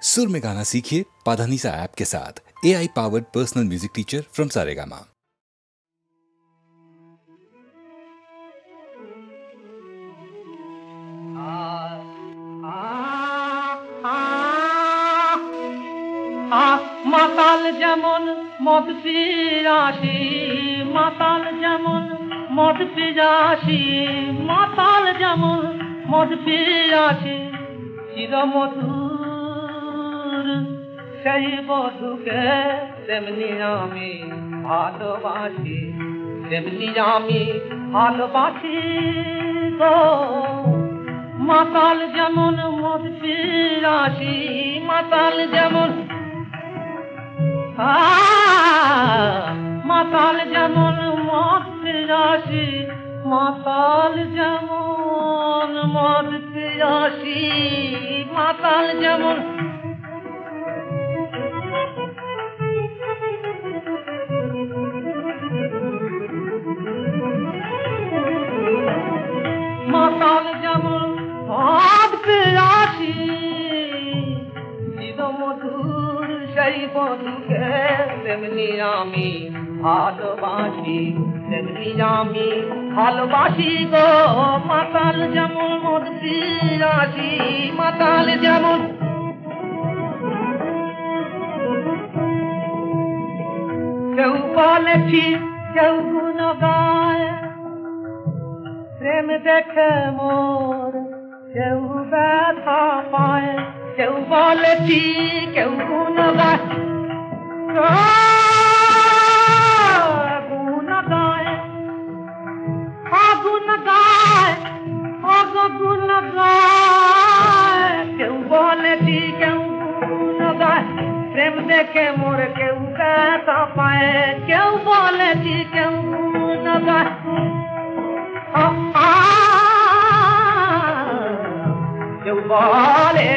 सुर में गाना सीखिए पाधानीसा ऐप के साथ। AI powered personal music teacher from Saregama. মাতাল যেমন মদ পিয়াসী, মাতাল যেমন মদ পিয়াসী, মাতাল যেমন মদ পিয়াসী, চিরমধুর সেই বধূকে তেমনি আমি ভালোবাসি, তেমনি আমি ভালোবাসি গো। মাতাল যেমন মদ পিয়াসী, মাতাল যেমন মাতাল যেমন মদ পিয়াসী, মাতাল যেমন মদ পিয়াসী, মাতাল যেমন মাতাল যেমন মদ পিয়াসী, চিরমধুর সেই বধূকে তেমনি আমি ভালোবাসি, তেমনি আমি ভালোবাসি গো। মাতাল যেমন মদ পিয়াসী, মাতাল যেমন কেউ বলে ঠিক কেউ গুণ গায়, প্রেম দেখে মোর কেউ ব্যথা পায়, কেউ বলে ঠিক কেউ গুণ গায়, গুণ গায় অগুণ গায়, অগুণ গায়, কেউ বলে ঠিক কেউ গুণ গায়, প্রেম দেখে মোর কেউ ব্যথা পায়, কেউ বলে ঠিক কেউ গুণ গায়, কেউ বলে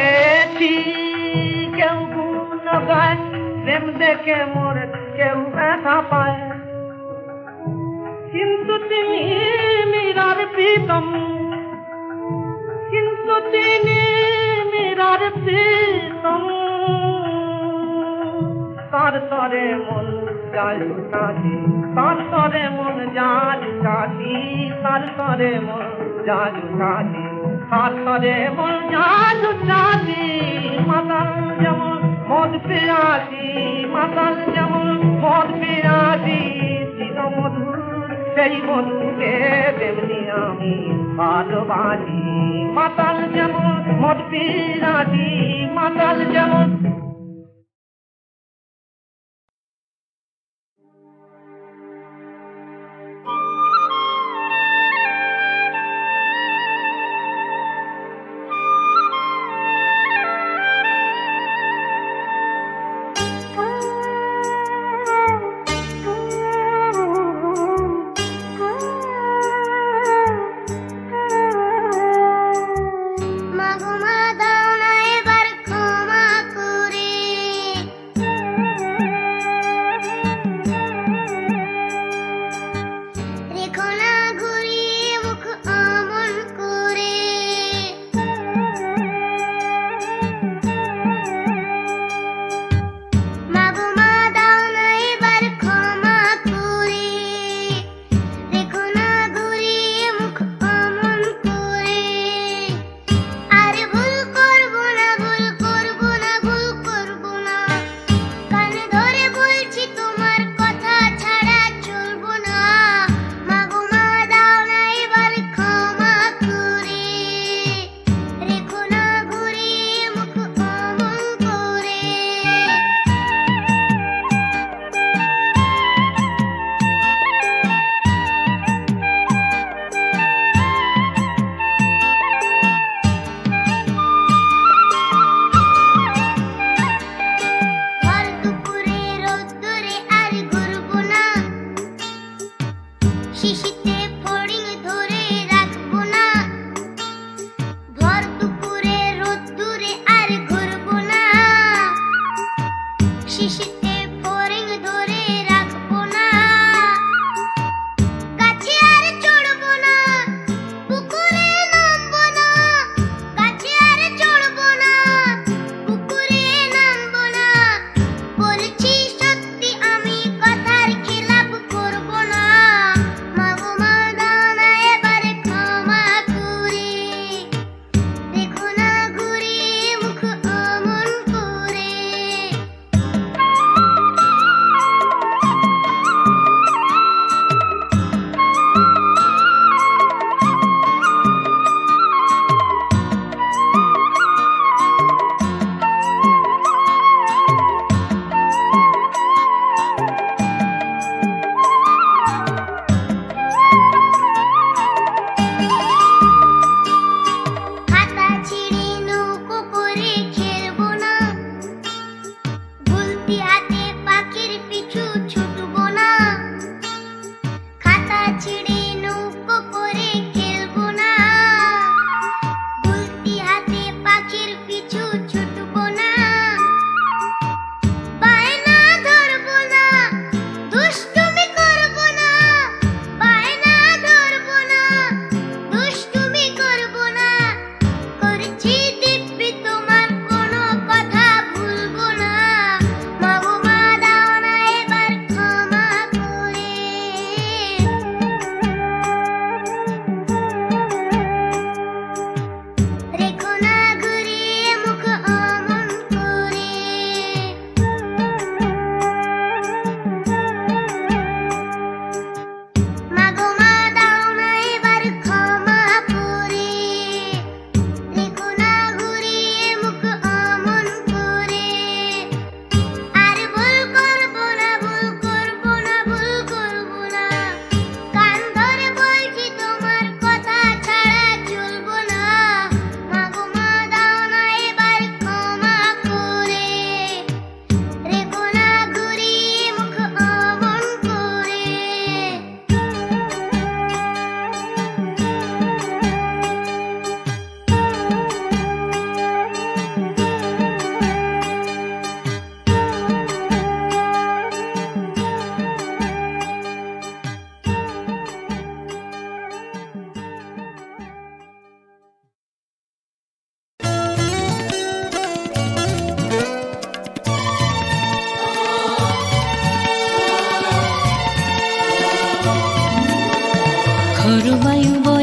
ঠিক কেউ গুণ গায়, প্রেম দেখে মোর কেউ ব্যথা পায়। কিন্তু তিনি মীরার প্রীতম, কিন্তু তিনি মীরার প্রীতম, তার তরে মন যায় উঠাছি, তার তরে মন যায় উঠাছি, তার তরে মন যায় উঠাছি, তার তরে মন যায় উঠাছি। মাতাল যেমন মদ পিয়াসী, মাতাল যেমন মদ পিয়াসী, চিরমধুর সেই বধূকে তেমনি আমি ভালোবাসি। মাতাল যেমন মদ পিয়াসী, মাতাল যেমন পুকুরে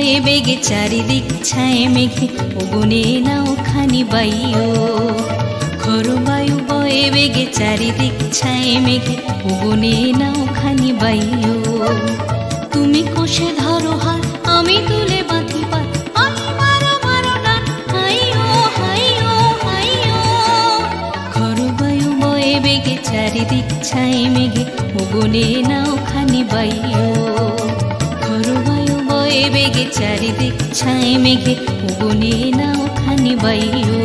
বয়ে বেগে চারিদিক ছায়ে মেঘে ওগুনে নাও খানি বাইও খরবায়ু বয়ে বেগে চারিদিক ছায়ে মেঘে ওগুনে নাও খানি বাইও তুমি কষে ধরো হাত আমি তুলে বাঁধি পাত মারো মারো ডান হাইও হাইও হাইও খরবায়ু বয়ে বেগে চারিদিক ছায়ে মেঘে ওগুনে নাও খানি বাইও খরবায়ু বয়ে বেগে চারিদিক ছায়ে মেঘে ওগুনে নাও খানি বাইও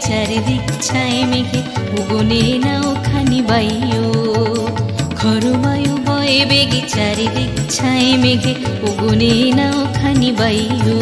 চারিদিক ছায়ে মেঘে ওগুনে নাও খানি বাইও খরবায়ু বয়ে বেগে চারিদিক ছায়ে মেঘে ওগুনে নাও খানি বাইও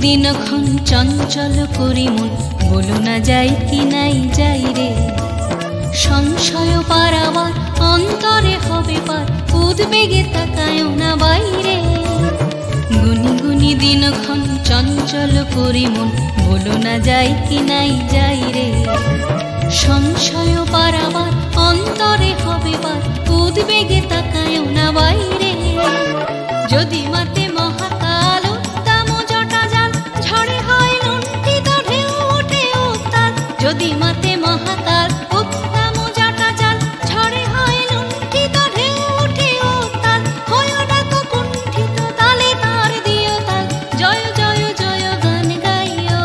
দিনক্ষণ চঞ্চল করি মন বলো না যাই কি নাই যাই রে সংশয় পারাবার অন্তরে হবে পার উদ্বেগে তাকায় না বাইরে গুনি গুনি দিনক্ষণ চঞ্চল করি মন বলো না যাই কি নাই যাই রে সংশয় পারাবার অন্তরে হবে পার উদ্বেগে তাকায় না বাইরে যদি মাতে মহাকাল যদি মাতে মহাকাল উত্তম জাটা জাল ঝড়ে হয় লুণ্ঠিত ঢেউ উঠে উত্তাল হয় ডাকো কুণ্ঠিত তালে তার দিও তাল জয় জয় জয় গান গাইও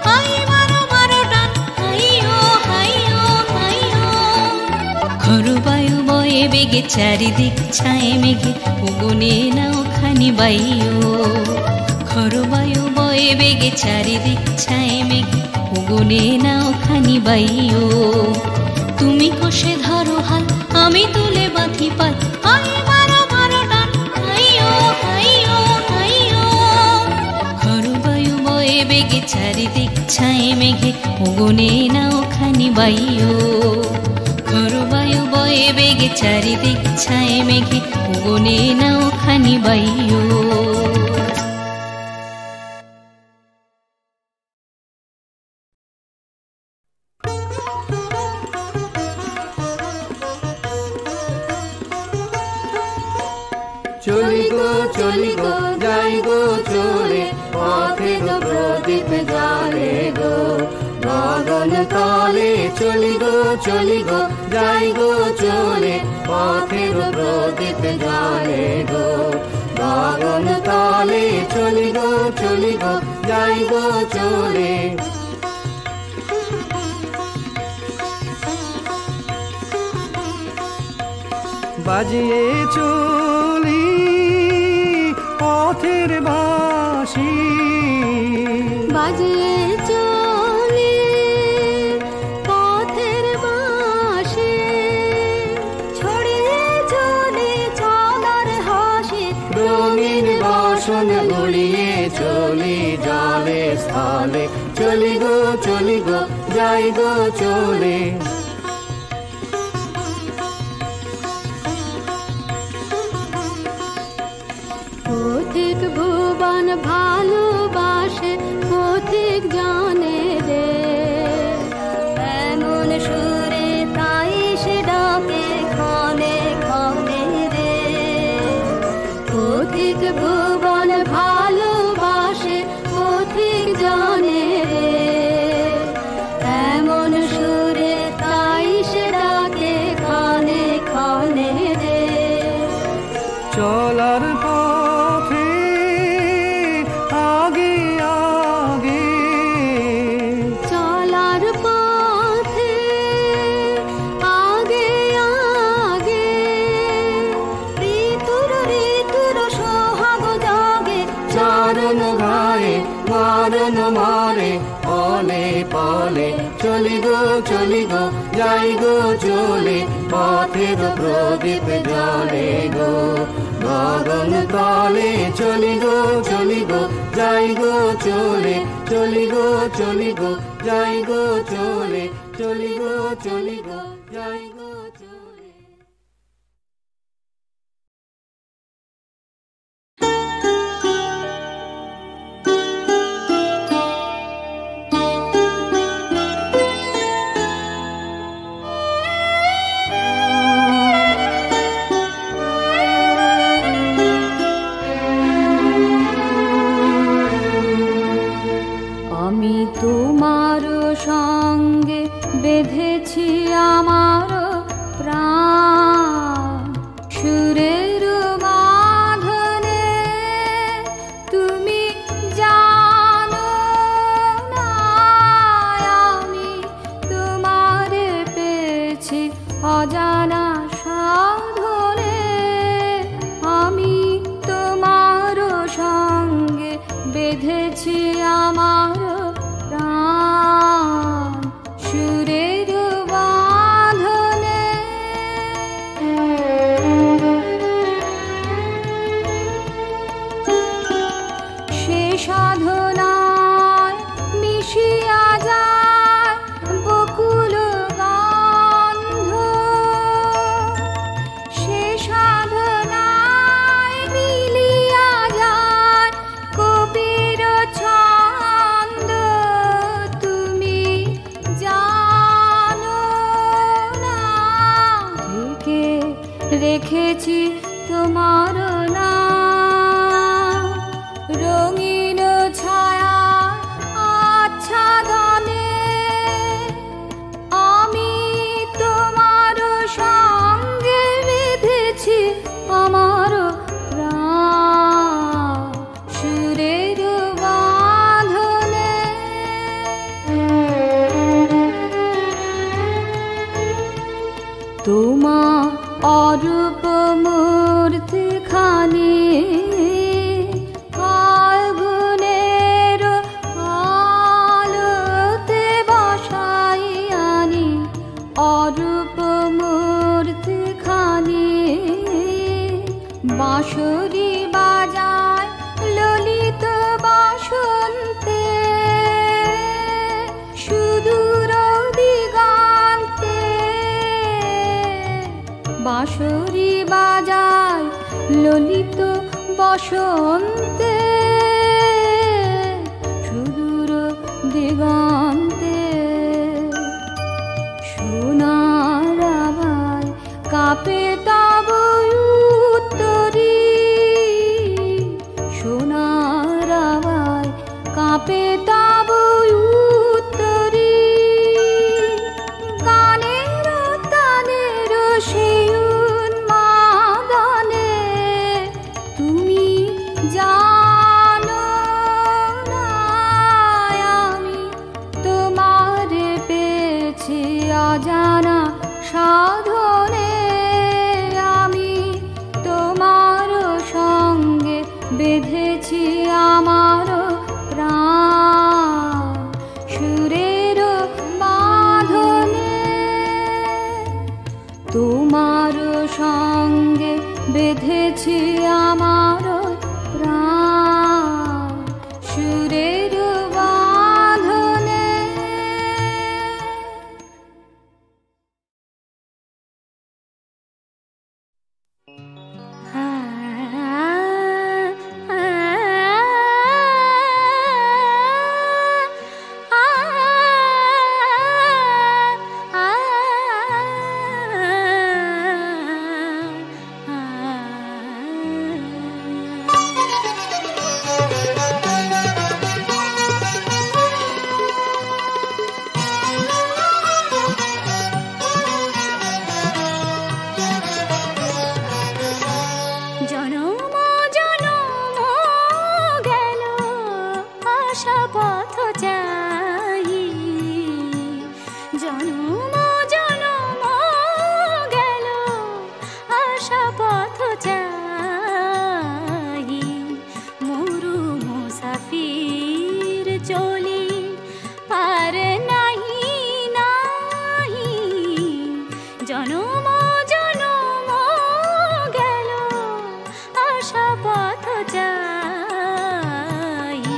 হাই মারো মারো ডান হাইও হাইও হাইও খরবায়ু বয়ে বেগে চারিদিক ছায়ে মেঘে ওগুনে নাও খানি বাইও খরবায়ু বয়ে বেগে চারিদিক ছায়ে মেঘে ওগুনে নাও খানি বাইও তুমি কষে ধরো হাত আমি তুলে বাঁধি পাত মারো মারো ডান হাইও হাইও হাইও খরবায়ু বয়ে বেগে চারিদিক ছায়ে মেঘে ওগুনে নাও খানি বাইও খরবায়ু বয়ে বেগে চারিদিক ছায়ে মেঘে ওগুনে নাও খানি বাইও চলি গো যাই গো চলে পথে গো প্রদীপ জালে গো গগন তলে চলি গো যাই গো চলে পথে গো প্রদীপ জালে গো গগন তলে চলি গো যাই গো চলে বাজিয়ে চলি পথের বাঁশি বাজিয়ে চলি পথের বাঁশি ছড়িয়ে চলি চলার হাসি রঙিন বাসন উড়িয়ে চলি জলে স্থলে চলি গো যাই গো চলে পথিক ভুবন ভালোবাসে পথিক জানে রে এমন সুরে তাই সে ডাকে ক্ষণে ক্ষণে রে পথিক ভুবন ভালোবাসে পথিক জানে রে চলার পথে আগে আগে চলার পথে আগে আগে ঋতুর ঋতুর সোহাগ জাগে চারণ গায়ে মারণ মারে পলে পলে চলি গো যাই গো চলে পথের প্রদীপ জলে গো গগন তলে চলি গো যাই গো চলে চলি গো যাই গো চলে চলি গো যাই গো চলে। আমি তোমার সঙ্গে বেঁধেছি আমার প্রাণ সুরের বাঁধনে তুমি জানো না আমি তোমারে পেয়েছি অজানা সাধনে আমি তোমার সঙ্গে বেঁধেছি আমার প্রাণ সুরের বাঁধনে সে সাধনায় মিশিয়া যায় বকুল গন্ধ সে সাধনায় মিলিয়া যায় কবির ছন্দ তুমি জানো না ঢেকে রেখেছি তোমার নাম রঙিন ছায়া আচ্ছাদনে আমি তোমার সঙ্গে বেঁধেছি আমার প্রাণ সুরের বাঁধনে তোমার অরূপ মূর্তি খানি ফাল্গুনের আলোতে বসাই আনি অরূপ মূর্তি খানি বাঁশরি বাজায় ললিত বাসন্তে সুদূর দিগন্তে বাঁশরি বাজায় ললিত বসন্তে সুদূর দিগন্তে সোনার আভায় কাঁপে তব উত্তরী সোনার আভায় কাঁপে তব উত্তরী গানের তানের সেই উন্মাদনে তুমি জানো না আমি তোমারে পেয়েছি অজানা সাধনে আমি তোমার সঙ্গে বেঁধেছি আমার প্রাণ সুরের বাঁধনে তোমার সঙ্গে বেঁধেছি আমার প্রাণ সুরের বাঁধনে আশা পথ চাহি মরু মুসাফির চলি পার নাহি নাহি জনম জনম গেল আশা পথ চাহি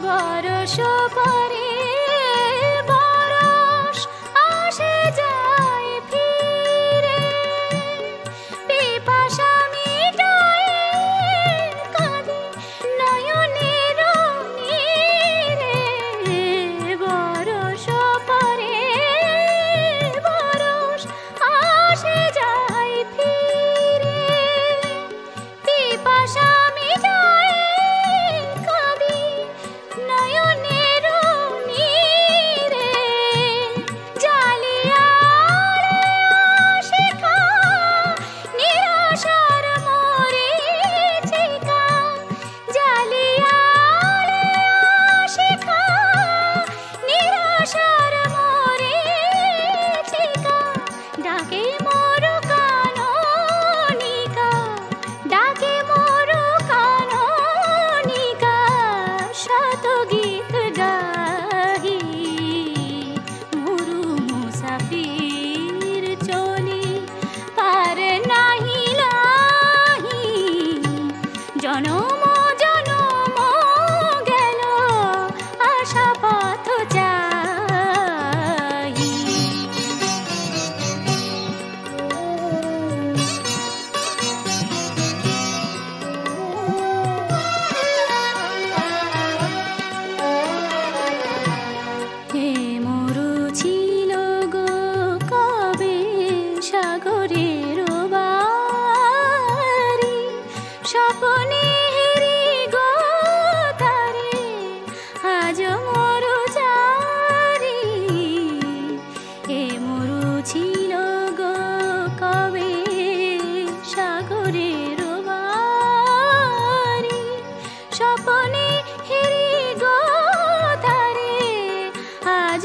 বরষ পরে বরষ আসে যায় ফিরে পিপাসা মিটায় কাঁদে নয়নের নীরে বরষ পরে বরষ আসে যায় ফিরে পিপাসা মিটায় কাঁদে নয়নের নীরে জালিয়ারে আশিকা নিরাশার মরীচিকা জালিয়ারে আশিকা নিরাশার মরীচিকা ডাকে মোর কাননিকা ডাকে মোর কাননিকা শত গীত গাহি মরু মুসাফির চলি পার নাহি নাহি জনম জনম গেল আশা পথ চাহি হে মরু ছিল গো কবে সাগরের বাড়ি স্বপ্নে হেরি গো তারে আজ মরু চারি হে মরু ছিল গো কবে সাগরের বাড়ি স্বপ্নে হেরি গো তারে আজ